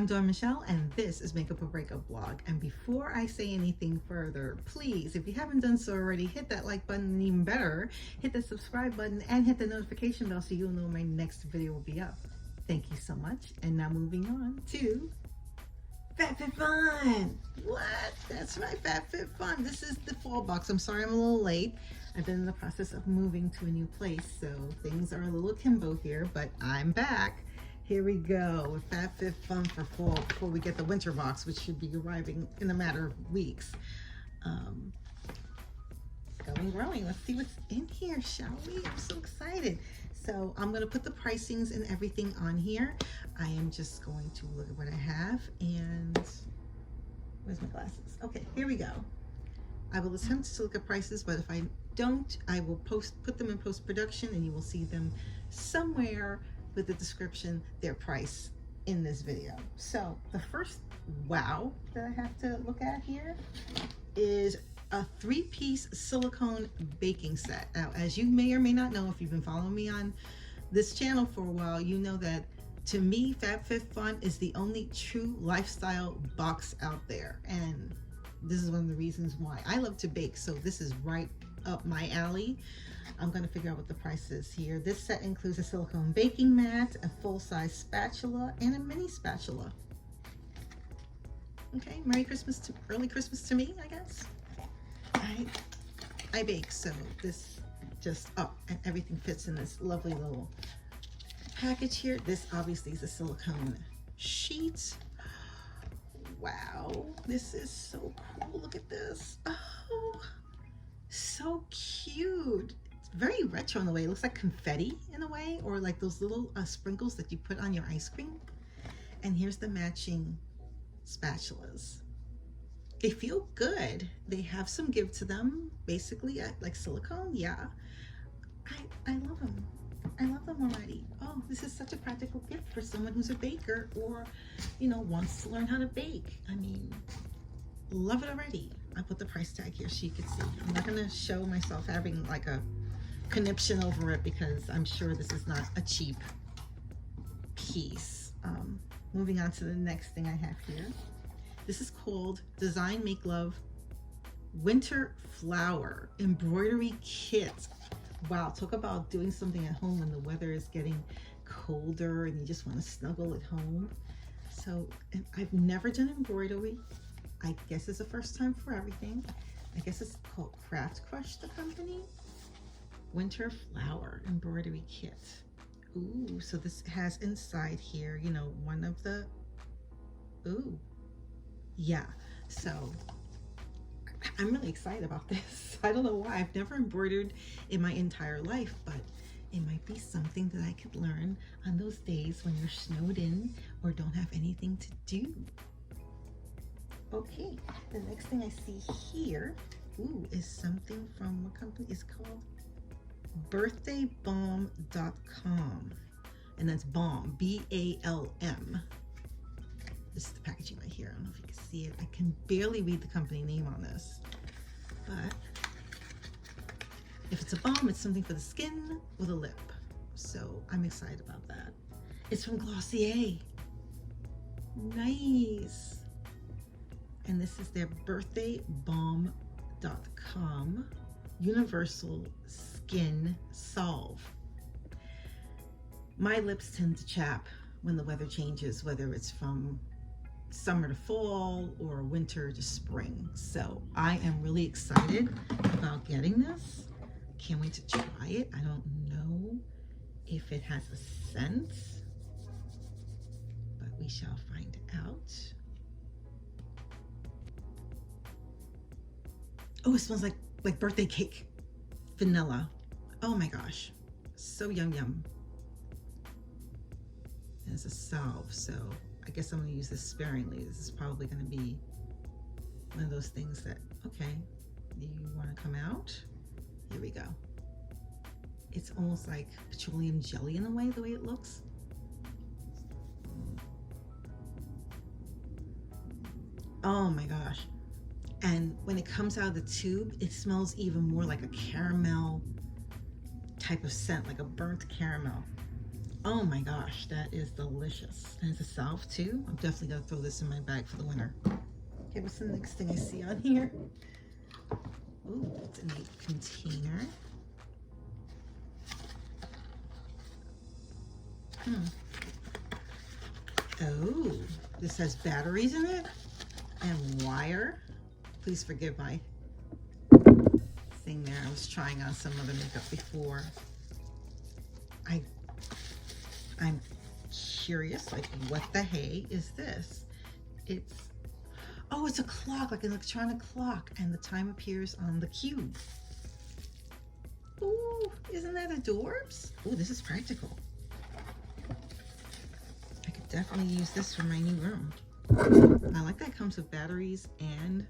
I'm Dawn Michelle, and this is Makeup or Breakup Blog. And before I say anything further, please, if you haven't done so already, hit that like button, and even better, hit the subscribe button and hit the notification bell so you'll know when my next video will be up. Thank you so much. And now moving on to FabFitFun. What? That's right, FabFitFun. This is the fall box. I'm sorry I'm a little late. I've been in the process of moving to a new place, so things are a little akimbo here, but I'm back. Here we go with FabFitFun for fall before we get the winter box, which should be arriving in a matter of weeks. Growing. Let's see what's in here, shall we? I'm so excited. So I'm going to put the pricings and everything on here. I am just going to look at what I have, and where's my glasses? Okay, here we go. I will attempt to look at prices, but if I don't, I will put them in post-production, and you will see them somewhere with the description, their price in this video. So the first wow that I have to look at here is a 3-piece silicone baking set. Now, as you may or may not know, if you've been following me on this channel for a while, you know that to me, FabFitFun is the only true lifestyle box out there. And this is one of the reasons why I love to bake. So this is right up my alley. I'm going to figure out what the price is here. This set includes a silicone baking mat, a full-size spatula, and a mini spatula. Okay, Merry Christmas to early Christmas to me, I guess. I bake, so this just and everything fits in this lovely little package here. This obviously is a silicone sheet. Wow, this is so cool. Look at this. Oh, so cute. It's very retro in a way. It looks like confetti in a way, or like those little sprinkles that you put on your ice cream. And here's the matching spatulas. They feel good. They have some give to them, basically, like silicone. Yeah, I love them. I love them already. Oh, this is such a practical gift for someone who's a baker or, you know, wants to learn how to bake. I mean, love it already. I put the price tag here so you can see. I'm not gonna show myself having like a conniption over it because I'm sure this is not a cheap piece. Moving on to the next thing I have here. This is called Design Make Love Winter Flower Embroidery Kit. Wow, talk about doing something at home when the weather is getting colder and you just want to snuggle at home. So, and I've never done embroidery. I guess it's the first time for everything. I guess it's called Craft Crush, the company. Winter Flower Embroidery Kit. Ooh, so this has inside here, you know, one of the, ooh, yeah. So I'm really excited about this. I don't know why. I've never embroidered in my entire life, but it might be something that I could learn on those days when you're snowed in or don't have anything to do. Okay, the next thing I see here, ooh, is something from what company? It's called birthdaybalm.com, and that's balm, B-A-L-M. This is the packaging right here. I don't know if you can see it. I can barely read the company name on this, but if it's a balm, it's something for the skin or the lip. So I'm excited about that. It's from Glossier. Nice. And this is their birthdaybalm.com Universal Skin Salve. My lips tend to chap when the weather changes, whether it's from summer to fall or winter to spring. So I am really excited about getting this. Can't wait to try it. I don't know if it has a scent, but we shall find out. Oh, it smells like birthday cake. Vanilla. Oh my gosh. So yum yum. And it's a salve, so I guess I'm going to use this sparingly. This is probably going to be one of those things that, okay, do you want to come out? Here we go. It's almost like petroleum jelly in a way, the way it looks. Oh my gosh. And when it comes out of the tube, it smells even more like a caramel type of scent, like a burnt caramel. Oh my gosh, that is delicious. And it's a salve too. I'm definitely gonna throw this in my bag for the winter. Okay, what's the next thing I see on here? Ooh, it's in a container. Oh, this has batteries in it and wire. Please forgive my thing there. I was trying on some other makeup before. I'm curious, like, what the hey is this? Oh, it's a clock, like an electronic clock, and the time appears on the cube. Ooh, isn't that adorbs? Ooh, this is practical. I could definitely use this for my new room. I like that it comes with batteries and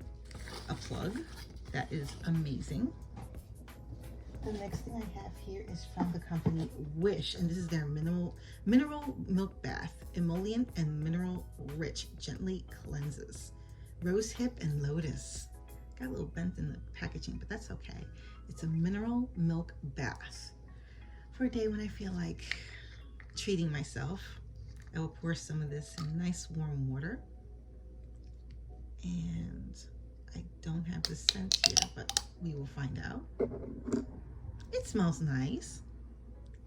a plug. That is amazing. The next thing I have here is from the company Wish, and this is their mineral milk bath, emollient and mineral rich, gently cleanses. Rose hip and lotus. Got a little bent in the packaging, but that's okay. It's a mineral milk bath. For a day when I feel like treating myself, I will pour some of this in nice warm water. And I don't have the scent here, but we will find out. It smells nice.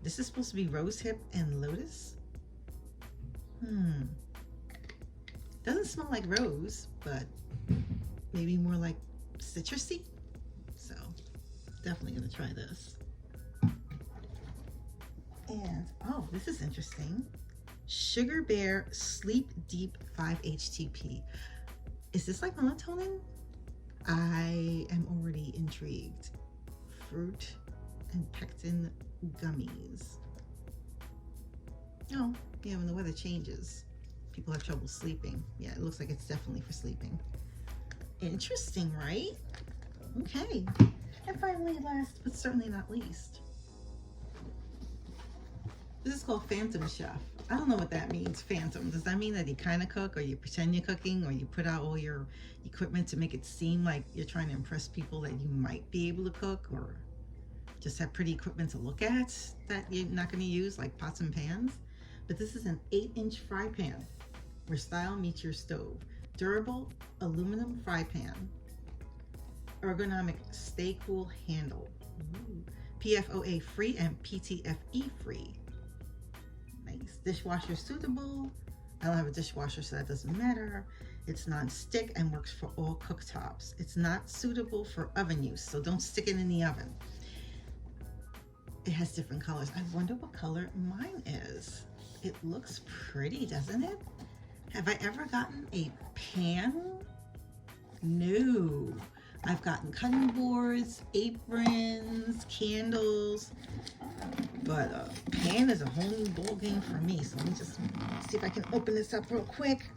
This is supposed to be rose hip and lotus. Doesn't smell like rose, but maybe more like citrusy. So definitely gonna try this. And oh, this is interesting. Sugar Bear Sleep Deep 5-HTP. Is this like melatonin? I am already intrigued. Fruit and pectin gummies. Oh, yeah, when the weather changes, people have trouble sleeping. Yeah, it looks like it's definitely for sleeping. Interesting, right? Okay. And finally, last but certainly not least, this is called Phantom Chef. I don't know what that means, phantom. Does that mean that you kind of cook, or you pretend you're cooking, or you put out all your equipment to make it seem like you're trying to impress people that you might be able to cook, or just have pretty equipment to look at that you're not going to use, like pots and pans? But this is an 8-inch fry pan where style meets your stove. Durable aluminum fry pan. Ergonomic stay cool handle. Ooh. PFOA free and PTFE free. Nice. Dishwasher suitable. I don't have a dishwasher, so that doesn't matter. It's non-stick and works for all cooktops. It's not suitable for oven use, so don't stick it in the oven. It has different colors. I wonder what color mine is. It looks pretty, doesn't it? Have I ever gotten a pan? No. I've gotten cutting boards, aprons, candles, but a pan is a whole new ball game for me. So let me just see if I can open this up real quick.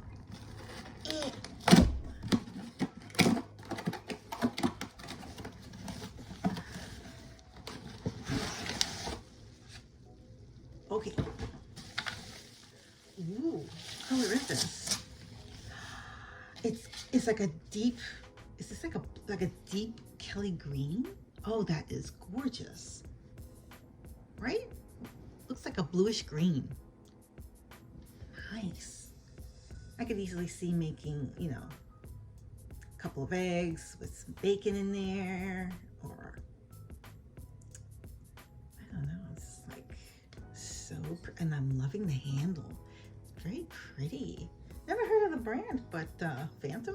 Okay. Ooh, what color is this? It's like a deep, is this like a deep Kelly green? Oh, that is gorgeous. Right? Looks like a bluish green. Nice. I could easily see making, you know, a couple of eggs with some bacon in there, or I don't know, it's like so, and I'm loving the handle. It's very pretty. Never heard of the brand, but Phantom,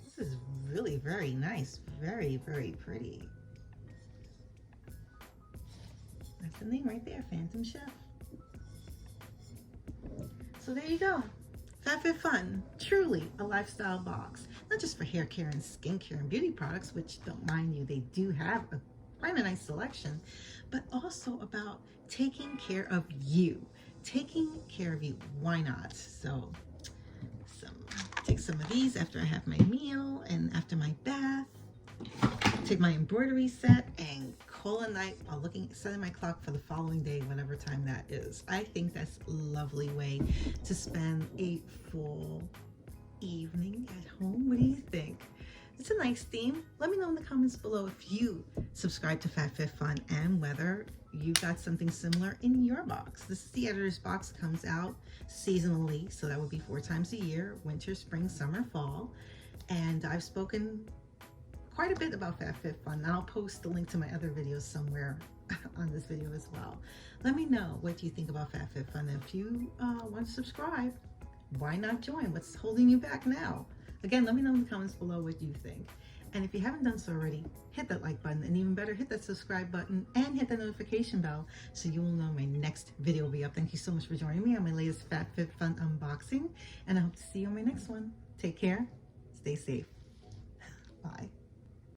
this is really very nice. Very, very pretty. That's the name right there, Phantom Chef. So there you go. FabFitFun, truly a lifestyle box. Not just for hair care and skincare and beauty products, which, don't mind you, they do have quite a nice selection, but also about taking care of you. Taking care of you, why not? So take some of these after I have my meal and after my bath. Take my embroidery set and call a night while setting my clock for the following day, whatever time that is. I think that's a lovely way to spend a full evening at home. What do you think? It's a nice theme. Let me know in the comments below if you subscribe to FabFitFun and whether you got something similar in your box. This is the editor's box, comes out seasonally, so that would be 4 times a year: winter, spring, summer, fall. And I've spoken quite a bit about FabFitFun. I'll post the link to my other videos somewhere on this video as well. Let me know what you think about FabFitFun. If you want to subscribe, why not join? What's holding you back now? Again, let me know in the comments below what you think. And if you haven't done so already, hit that like button, and even better, hit that subscribe button and hit the notification bell so you will know my next video will be up. Thank you so much for joining me on my latest FabFitFun unboxing, and I hope to see you on my next one. Take care, stay safe, bye.